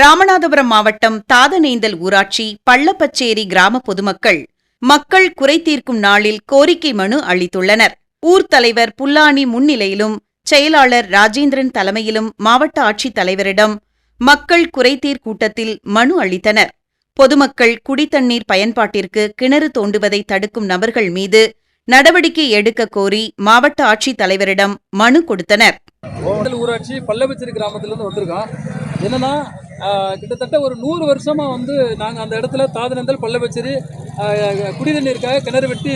ராமநாதபுரம் மாவட்டம் தாதனேந்தல் ஊராட்சி பள்ளப்பச்சேரி கிராம பொதுமக்கள் மக்கள் குறை தீர்க்கும் நாளில் கோரிக்கை மனு அளித்துள்ளனர். ஊர் தலைவர் புல்லானி முன்னிலையிலும் செயலாளர் ராஜேந்திரன் தலைமையிலும் மாவட்ட ஆட்சித் தலைவரிடம் மக்கள் குறைதீர் கூட்டத்தில் மனு அளித்தனர். பொதுமக்கள் குடித்தண்ணீர் பயன்பாட்டிற்கு கிணறு தோண்டுவதை தடுக்கும் நபர்கள் மீது நடவடிக்கை எடுக்க கோரி மாவட்ட ஆட்சித் தலைவரிடம் மனு கொடுத்தனர். ஊராட்சி பள்ளப்பச்சேரி கிராமத்திலிருந்து வந்திருக்கோம். என்னன்னா கிட்டத்தட்ட ஒரு 100 வருஷமா நாங்கள் அந்த இடத்துல தாதனேந்தல் பள்ளப்பச்சேரி குடிநீருக்காக கிணறு வெட்டி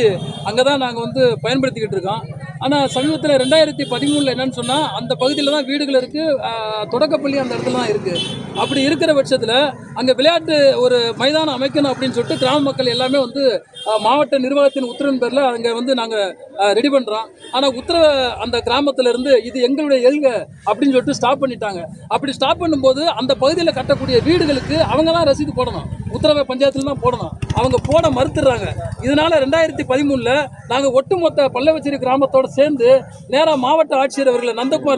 அங்கே தான் நாங்கள் பயன்படுத்திக்கிட்டு இருக்கோம். ஆனால் சமீபத்தில் 2013 என்னன்னு சொன்னால் அந்த பகுதியில் தான் வீடுகள் இருக்குது, தொடக்கப்பள்ளி அந்த இடத்துல தான் இருக்குது. அப்படி இருக்கிற பட்சத்தில் அங்கே விளையாட்டு ஒரு மைதானம் அமைக்கணும் அப்படின்னு சொல்லிட்டு கிராம மக்கள் எல்லாமே மாவட்ட நிர்வாகத்தின் உத்தரவின் பேரில் அங்கே நாங்கள் ரெடி பண்ணுறோம். ஆனால் உத்தரவை அந்த கிராமத்திலேருந்து இது எங்களுடைய எல்க அப்படின்னு சொல்லிட்டு ஸ்டாப் பண்ணிட்டாங்க. அப்படி ஸ்டாப் பண்ணும்போது அந்த பகுதியில் கட்டக்கூடிய வீடுகளுக்கு அவங்க தான் ரசீது போடணும், உத்தரவை பஞ்சாயத்தில் தான் போடணும். அவங்க போட மறுத்துடுறாங்க. இதனால 2013 நாங்கள் ஒட்டுமொத்த பள்ளப்பச்சேரி கிராமத்தோடு சேர்ந்து நேராக மாவட்ட ஆட்சியர் அவர்களை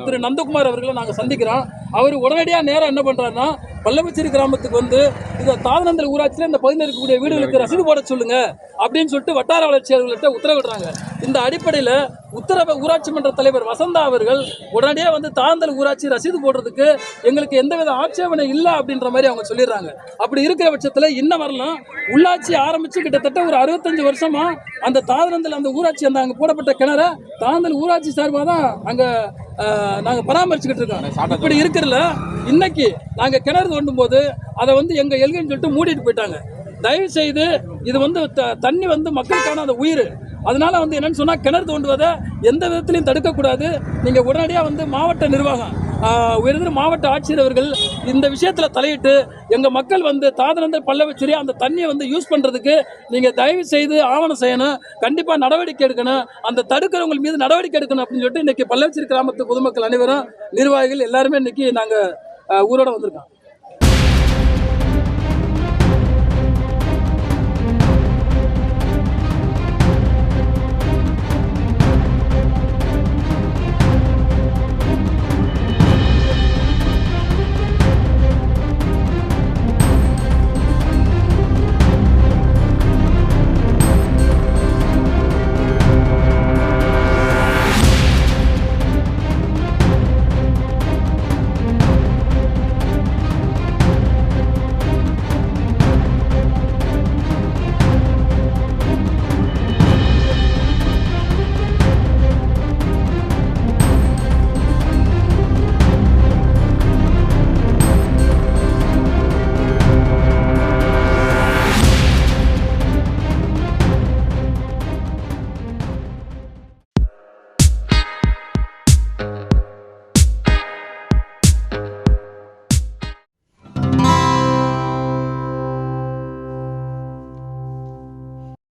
திரு நந்தகுமார் அவர்களை நாங்கள் சந்திக்கிறோம். அவர் உடனடியாக நேராக என்ன பண்ணுறாருன்னா பள்ளப்பச்சேரி கிராமத்துக்கு இந்த தாதனேந்தல் ஊராட்சியில் இந்த பகுதியில் இருக்கக்கூடிய வீடுகளுக்கு ரசீது போட சொல்லுங்க அப்படின்னு சொல்லிட்டு வட்டார வளர்ச்சி அலுவலர்கிட்ட உத்தரவிடுறாங்க. இந்த அடிப்படையில் உத்தரவை ஊராட்சி மன்ற தலைவர் வசந்தா அவர்கள் உடனடியாக தாதனேந்தல் ஊராட்சி ரசீது போடுறதுக்கு எங்களுக்கு எந்தவித ஆட்சேபனை இல்லை அப்படின்ற மாதிரி அவங்க சொல்லிடுறாங்க. அப்படி இருக்கிற பட்சத்தில் இன்னும் வரலாம் உள்ளாட்சி ஆரம்பித்து கிட்டத்தட்ட ஒரு 65 வருஷமா அந்த தாதனேந்தல் அந்த ஊராட்சி அங்கே போடப்பட்ட கிணற தாதனேந்தல் ஊராட்சி சார்பாக தான் அங்கே நாங்கள் பராமரிச்சுக்கிட்டு இருக்கோம். இப்படி இருக்கிறதுல இன்னைக்கு நாங்கள் கிணறு தோண்டும் போது அதை எங்கள் எல்கைன்னு சொல்லிட்டு மூடிட்டு போயிட்டாங்க. தயவு செய்து இது தண்ணி மக்களுக்கான அந்த உயிர். அதனால என்னன்னு சொன்னால் கிணறு தோண்டுவதை எந்த விதத்திலையும் தடுக்கக்கூடாது. நீங்கள் உடனடியாக மாவட்ட நிர்வாகம் உயர்ந்த மாவட்ட ஆட்சியர் அவர்கள் இந்த விஷயத்தில் தலையிட்டு எங்கள் மக்கள் தாதனேந்தல் பள்ளப்பச்சேரி அந்த தண்ணியை யூஸ் பண்ணுறதுக்கு நீங்கள் தயவு செய்து ஆவணம் செய்யணும், கண்டிப்பாக நடவடிக்கை எடுக்கணும், அந்த தடுக்கிறவங்க மீது நடவடிக்கை எடுக்கணும் அப்படின்னு சொல்லிட்டு இன்றைக்கி பள்ளப்பச்சேரி கிராமத்து பொதுமக்கள் அனைவரும் நிர்வாகிகள் எல்லாருமே இன்றைக்கி நாங்கள் ஊரோட வந்திருக்கோம்.